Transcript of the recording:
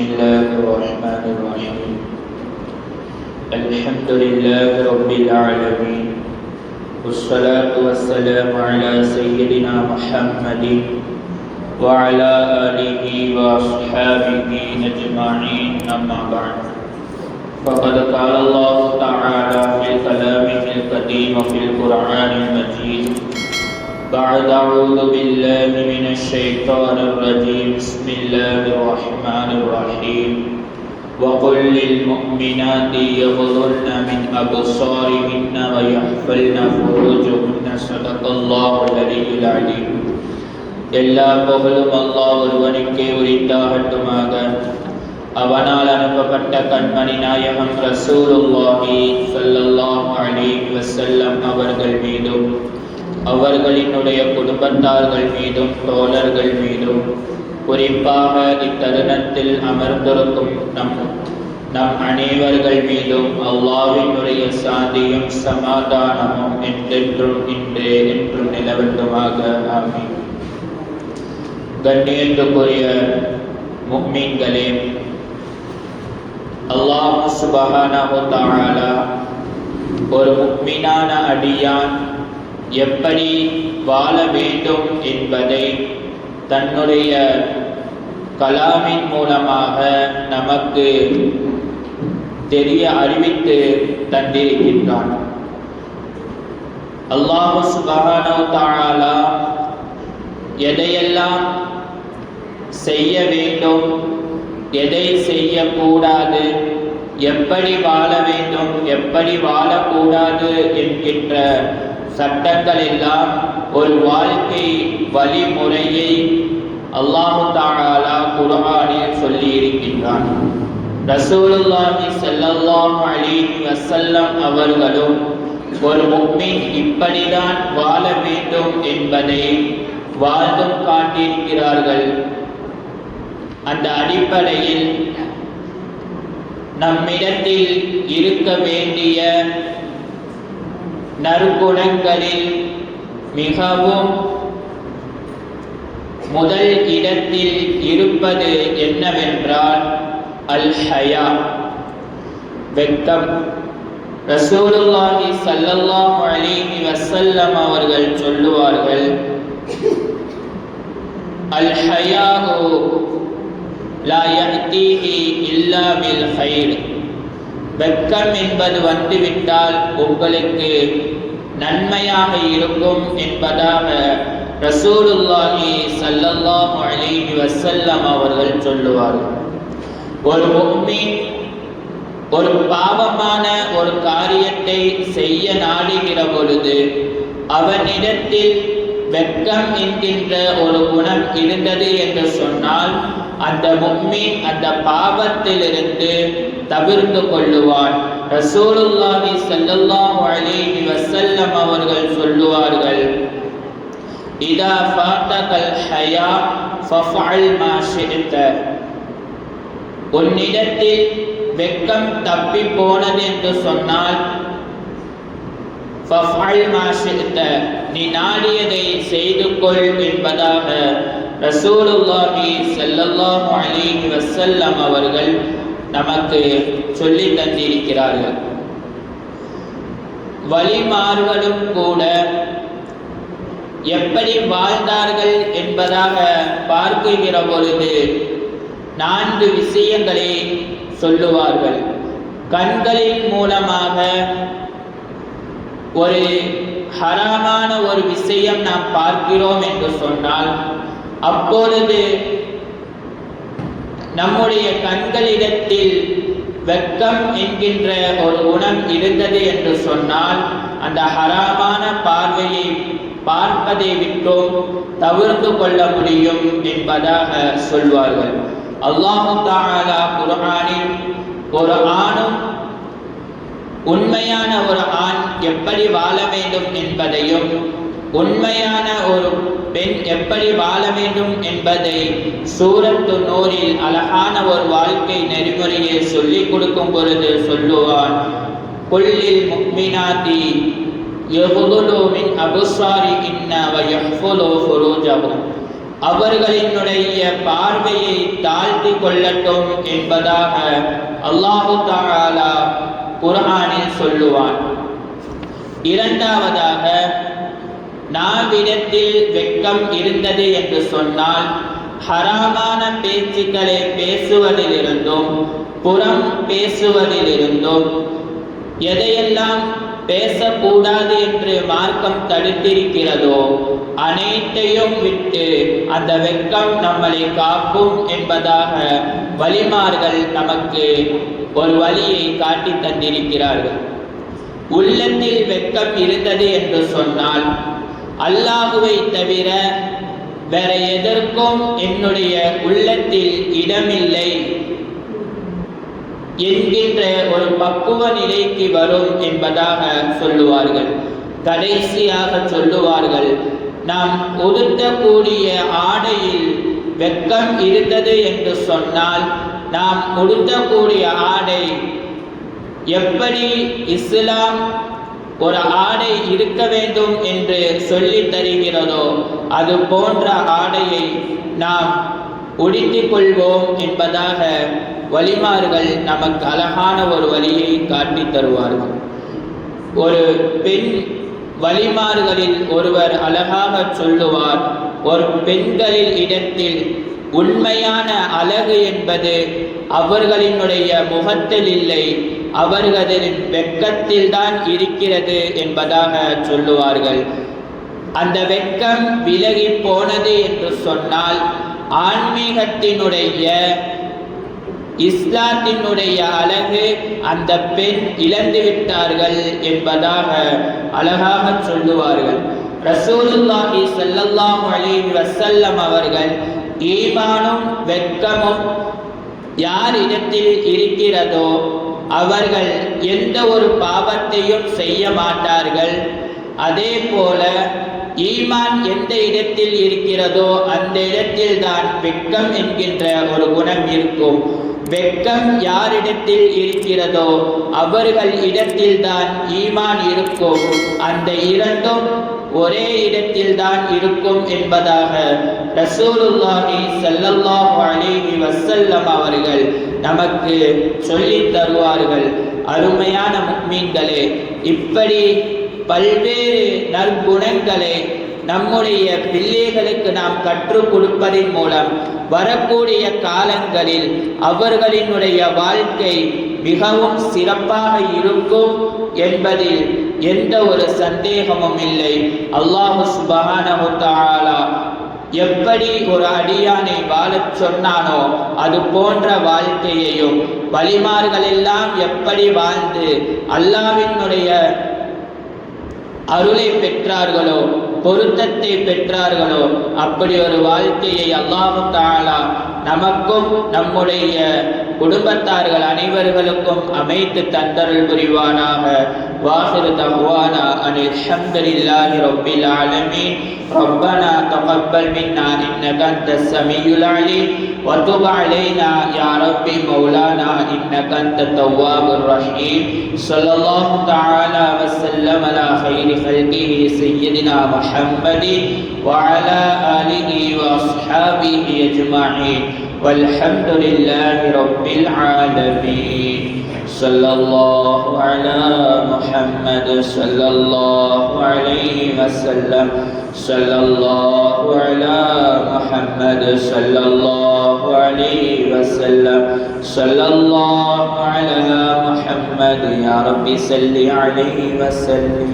الله الرحمن الرحيم. الحمد لله رب العالمين، والصلاة والسلام على سيدنا محمد وعلى آله وأصحابه أجمعين، أما بعد. فقد قال الله تعالى في كلامه القديم وفي القرآن المجيد: بعد أعوذ بالله من الشيطان الرجيم، بسم الله الرحمن الرحيم. وقل للمؤمنات يغضضن من أبصارهن ويحفظن فروجهن، صدق الله العلي العليم. எல்லா புகழும் அல்லாஹ் ஒருவனுக்கே உரித்தாகட்டுமாக. அவனால் அனுப்பப்பட்ட கண்மணி நாயகம் ரசூலுல்லாஹி ஸல்லல்லாஹு அலைஹி வஸல்லம் அவர்கள் மீதும், அவர்களினுடைய குடும்பத்தார்கள் மீதும், தோழர்கள் மீதும், குறிப்பாக இத்தருணத்தில் அமர்ந்திருக்கும் நம் அனைவர்கள் மீதும் அல்லாஹ்வினுடைய சாந்தியும் சமாதானமும் என்றென்றும் இன்றே என்றும் நிலவட்டுமாக. ஆமீன். கண்ணியத்துக்குரிய முஃமின்களே, அல்லாஹ் சுப்ஹானஹு வ தஆலா ஒரு முஃமினான அடியான் எப்படி வாழ வேண்டும் என்பதை தன்னுடைய கலாமின் மூலமாக நமக்கு தெரிய அறிவித்து தந்திருக்கின்றான். அல்லாஹ் சுப்ஹானஹு வ தஆலா எதையெல்லாம் செய்ய வேண்டும், எதை செய்யக்கூடாது, எப்படி வாழ வேண்டும், எப்படி வாழக்கூடாது என்கின்ற சட்டங்கள் எல்லாம் ஒரு வாழ்க்கை வழிமுறையை அல்லாஹ் தஆலா குர்ஆனில் சொல்லி இருக்கின்றான். ரசூலுல்லாஹி ஸல்லல்லாஹு அலைஹி வஸல்லம் அவர்களும் ஒரு முஃமின் இப்படிதான் வாழ வேண்டும் என்பதை வாழ்ந்தும் காட்டியிருக்கிறார்கள். அந்த அடிப்படையில் நம்மிடத்தில் இருக்க வேண்டிய நற்குணங்களில் மிகவும் முதல் இடத்தில் இருப்பது என்னவென்றால் அல் ஹயா, வெட்கம். ரசூலுல்லாஹி ஸல்லல்லாஹு அலைஹி வஸல்லம் அவர்கள் சொல்லுவார்கள், அல் ஹயாஉ லா யஅதீஹி இல்லா பில் கைர். வெட்கம் என்பது வந்துவிட்டால் உங்களுக்கு நன்மையாக இருக்கும் என்பதாக ரசூலுல்லாஹி ஸல்லல்லாஹு அலைஹி வஸல்லம் அவர்கள் சொல்லுவார்கள். ஒரு முஃமின் ஒரு பாவமான ஒரு காரியத்தை செய்ய நாடுகிற பொழுது அவனிடத்தில் வெட்கம் என்கின்ற ஒரு குணம் இருந்தது என்று சொன்னால் அந்த முஃமின் அந்த பாவத்திலிருந்து தவிர்த்து கொள்ளுவான். ரசூலுல்லாஹி ஸல்லல்லாஹு அலைஹி வஸல்லம் அவர்கள் சொல்லுவார்கள், இதா ஃபாதகல் ஹயா ஃபஃஅல் மா ஷி'த. உன்னிடத்தில் வெட்கம் தப்பி போனது என்று சொன்னால் ஃபஃஅல் மா ஷி'த, நீ நாடியதை செய்து கொள் என்பதாக ரசூலுல்லாஹி ஸல்லல்லாஹு அலைஹி வஸல்லம் அவர்கள் நமக்கு சொல்லி தந்திருக்கிறார்கள். வலிமார்களும் கூட எப்படி வாழ்ந்தார்கள் என்பதாக பார்க்கிற பொழுது 4 விஷயங்களை சொல்லுவார்கள். கண்களின் மூலமாக ஒரு ஹராமான ஒரு விஷயம் நாம் பார்க்கிறோம் என்று சொன்னால் அப்பொழுது நம்முடைய கண்களிடத்தில் வெட்கம் என்கின்ற ஒரு குணம் இருந்தது என்று சொன்னால் அந்த ஹராமான பார்வையை பார்ப்பதை விட்டும் தவிர்த்து கொள்ள முடியும் என்பதாக சொல்வார்கள். அல்லாஹ் தஆலா குர்ஆனில் ஒரு ஆணும் உண்மையான ஒரு ஆண் எப்படி வாழ வேண்டும் என்பதையும் உண்மையான ஒரு பெண் எப்படி வாழ வேண்டும் என்பதை சூரத்து நூரில் அழகான ஒரு வாழ்க்கை நெறிமுறையை சொல்லிக் கொடுக்கும் பொழுது சொல்லுவான், குல்லில் முஃமினாத்தி யகுதுலு மின் அபுசாரிஹின்ன வ யஹ்ஃபுலு ஃபுரூஜஹும். அவர்களினுடைய பார்வையை தாழ்த்தி கொள்ளட்டும் என்பதாக அல்லாஹு தஆலா குர்ஆனில் சொல்லுவான். இரண்டாவதாக, நாவிடத்தில் வெட்கம் இருந்தது என்று சொன்னால் ஹராமான பேச்சுக்களை பேசுவதிலிருந்தும் புறம் பேசுவதிலிருந்தும் எதையெல்லாம் பேசக்கூடாது என்று மார்க்கம் தடுத்திருக்கிறதோ அனைத்தையும் விட்டு அந்த வெட்கம் நம்மளை காக்கும் என்பதாக வலிமார்கள் நமக்கு ஒரு வழியை காட்டி தந்திருக்கிறார்கள். உள்ளத்தில் வெட்கம் இருந்தது என்று சொன்னால் அல்லாஹுவை தவிர வேற எதற்கும் என்னுடைய உள்ளத்தில் இடமில்லை என்கின்ற ஒரு பக்குவ நிலைக்கு வரும் என்பதாக சொல்லுவார்கள். கடைசியாக சொல்லுவார்கள், நாம் உடுத்தக்கூடிய ஆடையில் வெட்கம் இருந்தது என்று சொன்னால் நாம் உடுத்தக்கூடிய ஆடை எப்படி இஸ்லாம் ஒரு ஆடை இருக்க வேண்டும் என்று சொல்லி தருகிறதோ அது போன்ற ஆடையை நாம் உடுத்திக் கொள்வோம் என்பதாக வலிமார்கள் நமக்கு அழகான ஒரு வழியை காட்டி தருவார்கள். ஒரு பெண் வலிமார்களில் ஒருவர் அழகாக சொல்லுவார், ஒரு பெண்களில் இடத்தில் உண்மையான அழகு என்பது அவர்களினுடைய முகத்தில் இல்லை, அவர்களின் வெட்கத்தில் தான் இருக்கிறது என்பதாக சொல்லுவார்கள். அந்த வெட்கம் விலகி போனது என்று சொன்னால் ஆன்மீகத்தினுடைய இஸ்லாத்தினுடைய அழகு அந்த பெண் இழந்து விட்டார்கள் என்பதாக அழகாக சொல்லுவார்கள். ரசூலுல்லாஹி ஸல்லல்லாஹு அலைஹி வஸல்லம் அவர்கள் ஈமானும் வெட்கமும் யார் இடத்தில் இருக்கிறதோ அவர்கள் எந்த ஒரு பாவத்தையும் செய்ய மாட்டார்கள். அதே போல ஈமான் எந்த இடத்தில் இருக்கிறதோ அந்த இடத்தில் தான் வெட்கம் என்கின்ற ஒரு குணம் இருக்கும். வெட்கம் யாரிடத்தில் இருக்கிறதோ அவர்கள் இடத்தில் தான் ஈமான் இருக்கும். அந்த இரண்டும் ஒரே இடத்தில் தான் இருக்கும் என்பதாக ரசூலுல்லாஹி ஸல்லல்லாஹு அலைஹி வஸல்லம் அவர்கள் நமக்கு சொல்லித் தருவார்கள். அருமையான முஃமின்களே, இப்படி பல்வேறு நற்குணங்களை நம்முடைய பிள்ளைகளுக்கு நாம் கற்றுக் கொடுப்பதன் மூலம் வரக்கூடிய காலங்களில் அவர்களினுடைய வாழ்க்கை மிகவும் சிறப்பாக இருக்கும் என்பதில் எந்த ஒரு சந்தேகமும் இல்லை. அல்லாஹ் சுப்ஹானஹு வ தஆலா எப்படி ஒரு அடியானை வாழச் சொன்னானோ அது போன்ற வாழ்க்கையையும் வலிமார்கள் எல்லாம் எப்படி வாழ்ந்து அல்லாஹ்வினுடைய அருளை பெற்றார்களோ பொருத்தத்தை பெற்றார்களோ அப்படி ஒரு வாழ்க்கையை அல்லாஹ் தஆலா நமக்கும் நம்முடைய குடும்பத்தார்கள் அனைவர்களுக்கும் அமைத்து தந்தருள் புரிவானாக. வாஹிரு தஅவானா அனில் ஹம்துலில்லாஹி ரப்பில் ஆலமீன். ربنا تقبل منا إنك أنت السميع العليم وتب علينا يا ربي مولانا إنك أنت التواب الرحيم. صلى الله تعالى وسلم على خير خلقه سيدنا محمد وعلى آله وأصحابه أجمعين والحمد لله رب العالمين. صلى الله على محمد صلى الله عليه وسلم. صلى الله على محمد صلى الله عليه وسلم. صلى الله على محمد يا رب صل عليه وسلم.